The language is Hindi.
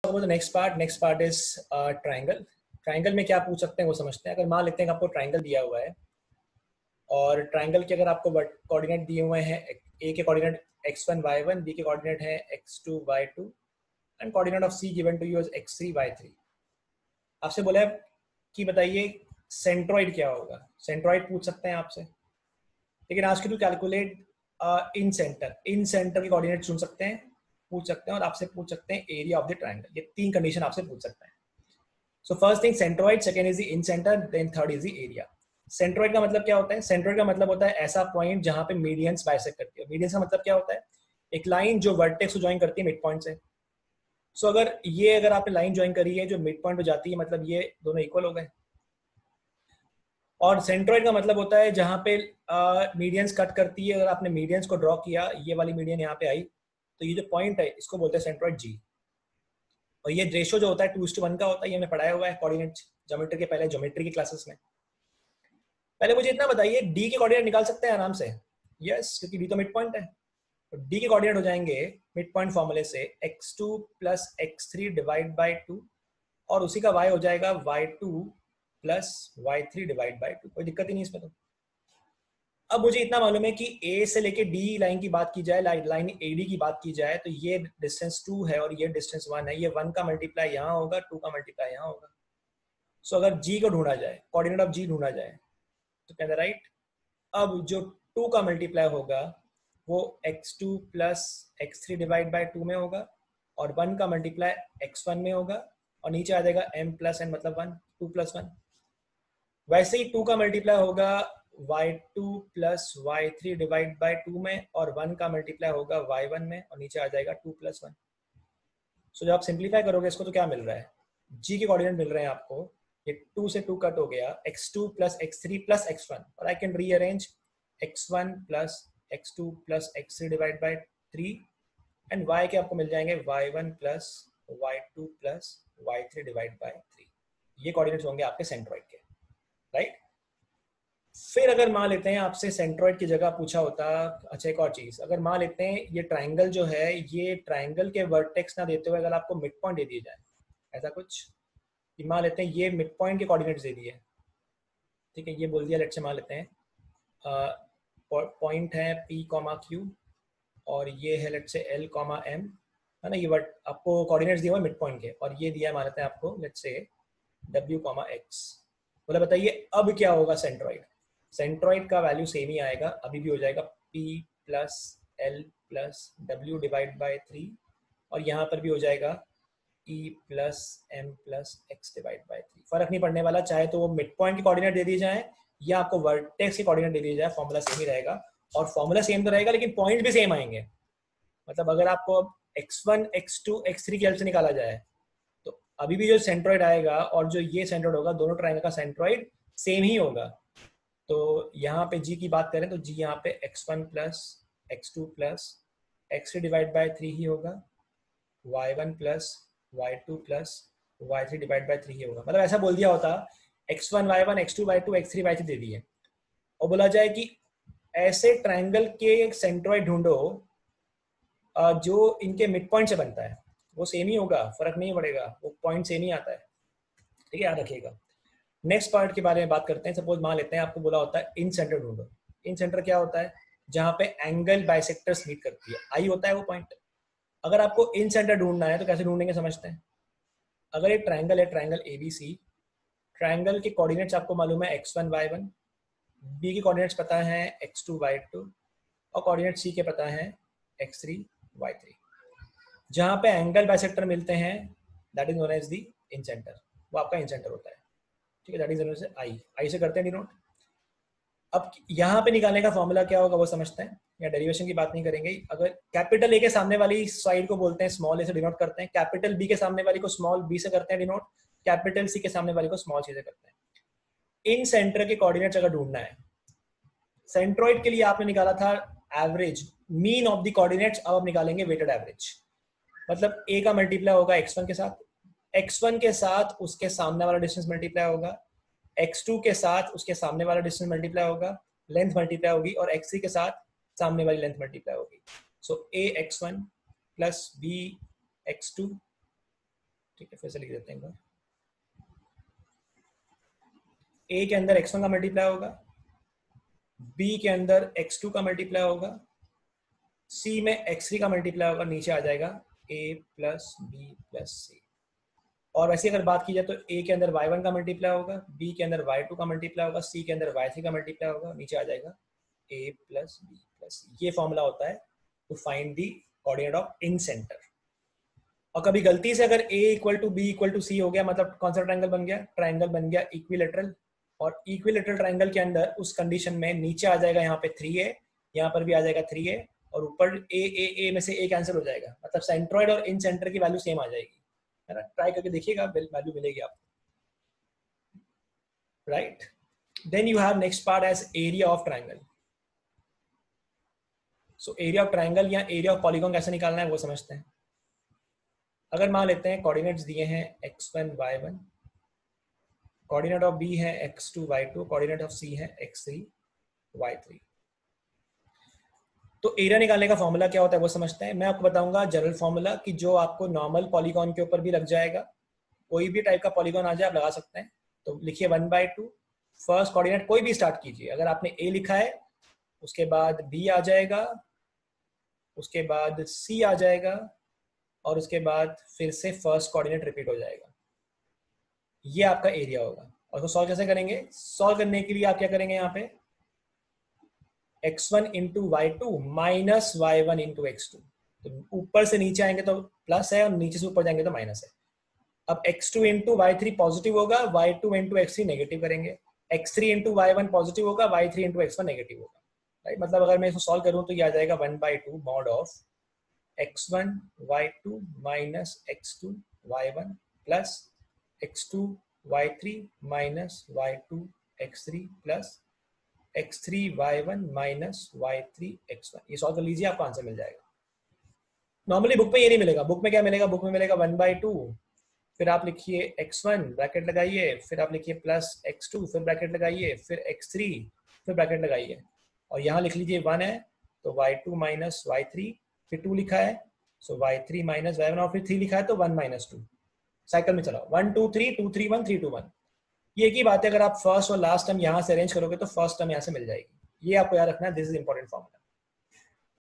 about the next part is triangle. Triangle में क्या पूछ सकते हैं वो समझते हैं। अगर मान लेते हैं कि आपको ट्राइंगल दिया हुआ है और ट्राइंगल के अगर आपको कोऑर्डिनेट दिए हुए हैं, ए के कोऑर्डिनेट x1 y1, बी के कोऑर्डिनेट है x2 y2 and coordinate of C given to you is x3 y3। आपसे बोला है कि बताइए सेंट्रॉइड क्या होगा। सेंट्रॉइड पूछ सकते हैं आपसे, लेकिन आज के टू कैलकुलेट इन सेंटर के कोऑर्डिनेट चुन सकते हैं, पूछ सकते हैं, और आपसे पूछ सकते हैं एरिया ऑफ द ट्राइंगल। ये तीन कंडीशन आपसे पूछ सकते हैं। So first thing centroid, second is the incentre, then third is the area. Centroid का मतलब क्या होता है? सेंट्रॉइड का मतलब होता है ऐसा पॉइंट जहां पे मीडियंस बाइसेक्ट करती है। मीडियंस का मतलब क्या होता है? एक लाइन जो वर्टेक्स को ज्वाइन करती है मिड पॉइंट से। सो अगर आपने लाइन ज्वाइन करी है जो मिड पॉइंट पे जाती है, मतलब ये दोनों इक्वल हो गए। और सेंट्रॉइड का मतलब होता है जहां पे मीडियंस कट करती है। अगर आपने मीडियंस को ड्रॉ किया, ये वाली मीडियन यहाँ पे आई, तो ये जो पॉइंट है इसको बोलते हैं सेंट्रॉइड जी। और ये रेशो जो होता है 2:1 का होता है। ये हमने पढ़ाया हुआ है कोऑर्डिनेट ज्योमेट्री के पहले ज्योमेट्री की क्लासेस में। पहले मुझे इतना बताइए, डी के कोऑर्डिनेट निकाल सकते हैं आराम से? यस, क्योंकि डी तो मिड पॉइंट है। तो डी के कोऑर्डिनेट हो जाएंगे मिड पॉइंट फॉर्मूले से x2 plus x3 divide by 2, और उसी का y हो जाएगा y2 plus y3 divide by 2। कोई दिक्कत ही नहीं इसमें। तो अब मुझे इतना मालूम है कि ए से लेके डी लाइन की बात की जाए, लाइन एडी की बात की जाए, तो ये डिस्टेंस 2 है और ये डिस्टेंस 1 है। ये 1 का मल्टीप्लाई यहाँ होगा, 2 का मल्टीप्लाई यहाँ होगा। सो अगर जी को ढूंढा जाए, कोऑर्डिनेट ऑफ जी ढूंढा जाए, तो कहते हैं राइट। अब जो 2 का मल्टीप्लाई होगा वो x2 plus x3 divide by 2 में होगा, और 1 का मल्टीप्लाई x1 में होगा, और नीचे आ जाएगा m प्लस n मतलब 1, 2 प्लस 1। वैसे ही 2 का मल्टीप्लाई होगा y2 plus y3 divide by 2 में, और 1 का मल्टीप्लाई होगा y1 में, और नीचे आ जाएगा 2 प्लस 1। सो जब आप सिंप्लीफाई करोगे इसको तो क्या मिल रहा है? g के कोऑर्डिनेट मिल रहे हैं आपको। ये 2 से 2 कट हो गया, x2 plus x3 plus x1, और I can rearrange x1 plus x2 plus x3 divide by 3, and y के आपको मिल जाएंगे y1 plus y2 plus y3 divide by 3। ये कोऑर्डिनेट्स होंगे आपके सेंट्रॉइड के, राइट। फिर अगर मान लेते हैं आपसे सेंट्रॉइड की जगह पूछा होता, अच्छा एक और चीज, अगर मान लेते हैं ये ट्राइंगल जो है, ये ट्राइंगल के वर्टेक्स ना देते हुए अगर आपको मिड पॉइंट दे दिए जाए, ऐसा कुछ, मान लेते हैं ये मिड पॉइंट के कोऑर्डिनेट्स दे दिए, ठीक है, ये बोल दिया, लेट्स से मान लेते हैं पॉइंट है P, Q, और ये है लेट्स से L, M, है ना। ये वर्ड आपको कोऑर्डिनेट्स दिए हुए मिड पॉइंट के, और ये दिया मान लेते हैं आपको लेट्स से W, X। बोला बताइए अब क्या होगा सेंट्रॉइड? सेंट्रॉइड का वैल्यू सेम ही आएगा, अभी भी हो जाएगा P plus L plus W divide by 3, और यहाँ पर भी हो जाएगा E plus M plus X divide by 3। फर्क नहीं पड़ने वाला, चाहे तो वो मिड पॉइंट के कोऑर्डिनेट दे दिए जाए या आपको वर्टेक्स के कोऑर्डिनेट दे दिए जाए, फॉर्मूला सेम ही रहेगा। और फॉर्मूला सेम तो रहेगा लेकिन पॉइंट भी सेम आएंगे। मतलब अगर आपको x1, x2, x3 की हेल्प से निकाला जाए, तो अभी भी जो सेंट्रॉइड आएगा और जो ये सेंट्रॉइड होगा, दोनों ट्रायंगल का सेंट्रॉइड सेम ही होगा। तो यहाँ पे जी की बात करें तो जी यहाँ पे x1 plus x2 plus x3 divide by 3 ही होगा, y1 plus y2 plus y3 divide by 3 ही होगा। मतलब ऐसा बोल दिया होता x1 y1 x2 y2 x3 y3 दे दिए, और बोला जाए कि ऐसे ट्रायंगल के एक सेंट्रॉइड ढूंढो जो इनके मिड पॉइंट से बनता है। वो सेम ही होगा, फर्क नहीं पड़ेगा, वो पॉइंट सेम ही आता है, ठीक है, याद रखिएगा। नेक्स्ट पार्ट के बारे में बात करते हैं। सपोज मान लेते हैं आपको बोला होता है इन सेंटर ढूंढो। इन सेंटर क्या होता है? जहां पे एंगल बाइसेक्टर्स मीट करती है, आई होता है वो पॉइंट। अगर आपको इन सेंटर ढूंढना है तो कैसे ढूंढेंगे समझते हैं। अगर एक ट्रायंगल है, ट्रायंगल ABC, ट्रायंगल के कोऑर्डिनेट्स आपको मालूम है x1 y1, बी के कोऑर्डिनेट्स पता है x2 y2, और कोऑर्डिनेट सी के पता है x3 y3। जहां पे एंगल बाइसेक्टर मिलते हैं that is known as the incentre, वो आपका इन सेंटर होता है, ठीक है, that is known as I से करते हैं डिनोट। अब यहाँ पे निकालने का फॉर्मूला क्या होगा वो समझते हैं, या डेरिवेशन की बात नहीं करेंगे। अगर कैपिटल ए के सामने वाली साइड को बोलते हैं स्मॉल ए से डिनोट करते हैं, कैपिटल बी के सामने वाली को स्मॉल बी से करते हैं डिनोट, कैपिटल सी के सामने वाली को स्मॉल सी से करते हैं। इन सेंटर के कोऑर्डिनेट्स अगर ढूंढना है, सेंट्रॉइड के लिए आपने निकाला था average mean of the coordinates, अब आप निकालेंगे वेटेड एवरेज। मतलब ए का मल्टीप्लाई होगा x1 के साथ, x1 के साथ उसके सामने वाला डिस्टेंस मल्टीप्लाई होगा, x2 के साथ उसके सामने वाला डिस्टेंस मल्टीप्लाई होगा, लेंथ मल्टीप्लाई होगी, और x3 के साथ सामने वाली लेंथ मल्टीप्लाई होगी। सो a x1 plus b x2 ठीक है, फिर से लिख देते हैं एक बार। ए के अंदर x1 का मल्टीप्लाई होगा, बी के अंदर x2 का मल्टीप्लाई होगा, सी में x3 का मल्टीप्लाई होगा, नीचे आ जाएगा a प्लस बी प्लस सी। और वैसे अगर बात की जाए तो a के अंदर y1 का मल्टीप्लाई होगा, b के अंदर y2 का मल्टीप्लाई होगा, c के अंदर y3 का मल्टीप्लाई होगा, नीचे आ जाएगा a plus B plus C. ये फॉर्मूला होता है to find the coordinate of incentre. और कभी गलती से अगर a equal to B equal to C हो गया, मतलब कौन सा ट्रायंगल बन गया? ट्रायंगल बन गया इक्विलेटरल। और इक्विलेटरल ट्रायंगल के अंदर उस कंडीशन में नीचे आ जाएगा यहाँ पे 3a, यहाँ पर भी आ जाएगा 3a, और ऊपर a में से a कैंसिल हो जाएगा, मतलब सेंट्रोइड और इन सेंटर की वैल्यू सेम आ जाएगी, है ना? ट्राई करके देखिएगा, वैल्यू मिलेगी आपको, right? Then you have next part as area of triangle. So area of triangle या एरिया ऑफ पॉलीगॉन कैसे निकालना है वो समझते हैं। अगर मान लेते हैं कोऑर्डिनेट्स दिए हैं x1 y1, coordinate of b है x2 y2, coordinate of c है x3 y3। तो एरिया निकालने का फॉर्मूला क्या होता है वो समझते हैं। मैं आपको बताऊंगा जनरल फॉर्मूला कि जो आपको नॉर्मल पॉलीगॉन के ऊपर भी लग जाएगा, कोई भी टाइप का पॉलीगॉन आ जाए आप लगा सकते हैं। तो लिखिए 1/2, फर्स्ट कोऑर्डिनेट कोई भी स्टार्ट कीजिए। अगर आपने a लिखा है, उसके बाद b आ जाएगा, उसके बाद c आ जाएगा, और उसके बाद फिर से फर्स्ट कोऑर्डिनेट रिपीट हो जाएगा। ये आपका एरिया होगा। और उसको सॉल्व कैसे करेंगे? सॉल्व करने के लिए आप क्या करेंगे, यहाँ पे x1 into y2 minus y1 into x2। तो ऊपर से नीचे आएंगे तो प्लस है, और नीचे से ऊपर जाएंगे तो माइनस है। अब x2 इंटू y3 पॉजिटिव होगा, y2 इंटू x3 नेगेटिव करेंगे, x3 इंटू y1 पॉजिटिव होगा, y3 इंटू x1 नेगेटिव होगा, राइट? मतलब अगर मैं इसको सॉल्व करूं तो ये आ जाएगा 1/2 mod of x1 y2 minus x2 y1 plus x2 y3 minus y2 x3 plus x3 y1 minus y3 x1। ये सॉल्व कर लीजिए, आपको आंसर मिल जाएगा। नॉर्मली बुक में ये नहीं मिलेगा। बुक में क्या मिलेगा? बुक में मिलेगा 1/2, फिर आप लिखिए x1 ब्रैकेट लगाइए, फिर आप लिखिए प्लस x2, फिर ब्रैकेट लगाइए, फिर x3, फिर ब्रैकेट लगाइए, और यहाँ लिख लीजिए 1 है तो y2 माइनस y3, फिर 2 लिखा है सो y3 माइनस y1, और फिर 3 लिखा है तो 1 माइनस 2। साइकिल में चलाओ, 1 2 3 2 3 1 3 2 1। ये एक ही बात है, अगर आप फर्स्ट और लास्ट टर्म यहाँ से अरेंज करोगे तो फर्स्ट टर्म यहाँ से मिल जाएगी। ये आपको याद रखना है, दिस इज इंपॉर्टेंट फॉर्मूला।